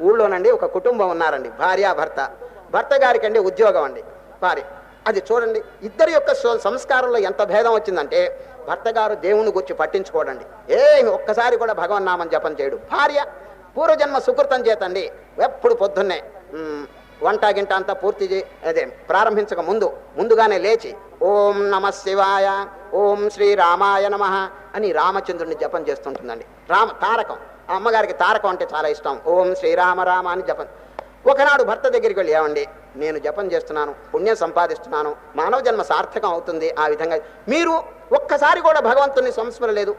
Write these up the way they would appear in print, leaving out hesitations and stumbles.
ఊళ్ళోనండి ఒక కుటుంబం ఉన్నారండి, భార్య భర్త. భర్త గారికి అండి ఉద్యోగం అండి, భార్య. అది చూడండి ఇద్దరి యొక్క సంస్కారంలో ఎంత భేదం వచ్చిందంటే, భర్త గారు దేవుని గురించి పట్టించుకోడండి, ఏమి ఒక్కసారి కూడా భగవన్నామని జపం చేయడు. భార్య పూర్వజన్మ సుకృతం చేతండి ఎప్పుడు పొద్దున్నే వంట గింట అంతా పూర్తి అదే ప్రారంభించక ముందుగానే లేచి ఓం నమ శివాయ, ఓం శ్రీరామాయ నమః అని రామచంద్రుడిని జపం చేస్తుంటుందండి. తారకం, ఆ అమ్మగారికి తారకం అంటే చాలా ఇష్టం. ఓం శ్రీరామ రామ అని జపం. ఒకనాడు భర్త దగ్గరికి వెళ్ళి, ఏమండి నేను జపం చేస్తున్నాను, పుణ్యం సంపాదిస్తున్నాను, మానవ జన్మ సార్థకం అవుతుంది, ఆ విధంగా మీరు ఒక్కసారి కూడా భగవంతుని సంస్మరలేదు,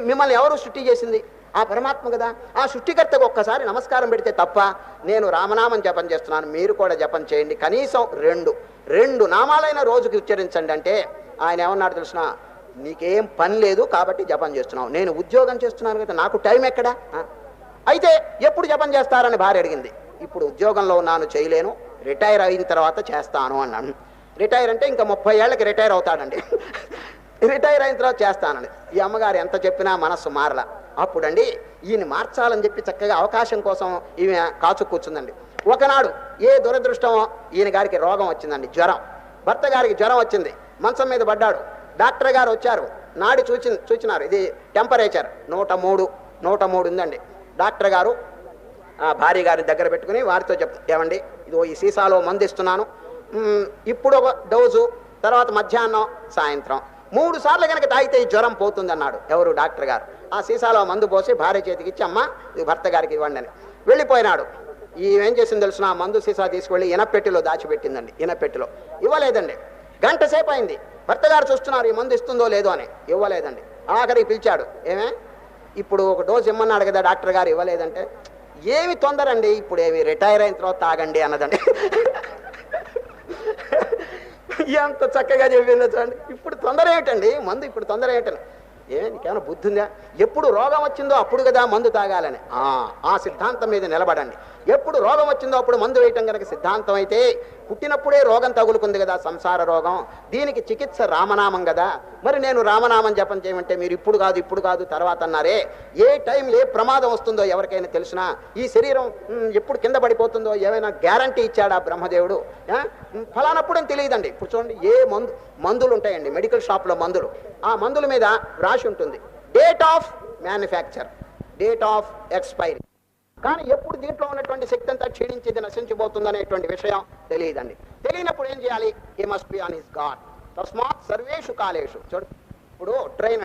మిమ్మల్ని ఎవరు సృష్టి చేసింది? ఆ పరమాత్మ కదా, ఆ సృష్టికర్తకు ఒక్కసారి నమస్కారం పెడితే తప్ప, నేను రామనామం జపం చేస్తున్నాను, మీరు కూడా జపం చేయండి, కనీసం రెండు నామాలైన రోజుకి ఉచ్చరించండి అంటే ఆయన ఏమన్నాడు తెలిసిన, నీకేం పని లేదు కాబట్టి జపం చేస్తున్నావు, నేను ఉద్యోగం చేస్తున్నాను కదా, నాకు టైం ఎక్కడా? అయితే ఎప్పుడు జపం చేస్తారని భార్య అడిగింది. ఇప్పుడు ఉద్యోగంలో ఉన్నాను, చేయలేను, రిటైర్ అయిన తర్వాత చేస్తాను అన్నాను. రిటైర్ అంటే ఇంకా 30 ఏళ్ళకి రిటైర్ అవుతాడండి. రిటైర్ అయిన తర్వాత చేస్తానండి. ఈ అమ్మగారు ఎంత చెప్పినా మనస్సు మారలా. అప్పుడండి ఈయన మార్చాలని చెప్పి చక్కగా అవకాశం కోసం ఈమె కాచు కూర్చుందండి. ఒకనాడు ఏ దురదృష్టమో ఈయన గారికి రోగం వచ్చిందండి, జ్వరం. భర్త గారికి జ్వరం వచ్చింది, మంచం మీద పడ్డాడు. డాక్టర్ గారు వచ్చారు, నాడి చూచినారు, ఇది టెంపరేచర్ 103 ఉందండి. డాక్టర్ గారు భార్య గారిని దగ్గర పెట్టుకుని వారితో ఏమండి ఇదో ఈ సీసాలో మందు ఇస్తున్నాను, ఇప్పుడు ఒక డోసు, తర్వాత మధ్యాహ్నం సాయంత్రం 3 సార్లు కనుక తాగితే ఈ జ్వరం పోతుంది అన్నాడు. ఎవరు? డాక్టర్ గారు. ఆ సీసాలో మందు పోసి భార్య చేతికి ఇచ్చి, అమ్మ ఇది భర్త గారికి ఇవ్వండి అని వెళ్ళిపోయినాడు. ఏం చేసింది తెలిసిన, ఆ మందు సీసా తీసుకువెళ్ళి ఇనపెట్టిలో దాచిపెట్టిందండి. ఇనపెట్టిలో ఇవ్వలేదండి. గంట సేపు అయింది, భర్త గారు చూస్తున్నారు ఈ మందు ఇస్తుందో లేదో అని, ఇవ్వలేదండి. ఆఖరికి పిలిచాడు, ఏమే ఇప్పుడు ఒక డోసు ఇమ్మన్నాడు కదా డాక్టర్ గారు, ఇవ్వలేదంటే, ఏమి తొందర అండి, ఇప్పుడు ఏమి రిటైర్ అయిన తర్వాత తాగండి అన్నదండి. ఎంత చక్కగా చెప్పిందో చూడండి. ఇప్పుడు తొందర ఏమిటండి, మందు ఇప్పుడు తొందర ఏమిటండి, నీకేమైనా బుద్ధి ఉందా? ఎప్పుడు రోగం వచ్చిందో అప్పుడు కదా మందు తాగాలని, ఆ సిద్ధాంతం మీద నిలబడండి. ఎప్పుడు రోగం వచ్చిందో అప్పుడు మందు వేయటం కనుక సిద్ధాంతం అయితే, పుట్టినప్పుడే రోగం తగులుకుంది కదా సంసార రోగం, దీనికి చికిత్స రామనామం కదా. మరి నేను రామనామం జపం చేయమంటే మీరు ఇప్పుడు కాదు తర్వాత అన్నారే. ఏ టైంలో ఏ ప్రమాదం వస్తుందో ఎవరికైనా తెలిసినా, ఈ శరీరం ఎప్పుడు కింద పడిపోతుందో ఏమైనా గ్యారంటీ ఇచ్చాడా బ్రహ్మదేవుడు? ఫలానప్పుడు అని తెలియదండి. ఇప్పుడు చూడండి, ఏ మందులు ఉంటాయండి మెడికల్ షాప్లో మందులు, ఆ మందుల మీద రాసి ఉంటుంది date of manufacture, date of expiry. కానీ ఎప్పుడు దీంట్లో ఉన్నటువంటి శక్తి అంతా క్షీణించేది, నశించిపోతుంది అనేటువంటి విషయం తెలియదండి. తెలియనప్పుడు ఏం చేయాలి? He must be on his God. తస్మాత్ సర్వేషు కాలేషు. చూడు, ఇప్పుడు ట్రైన్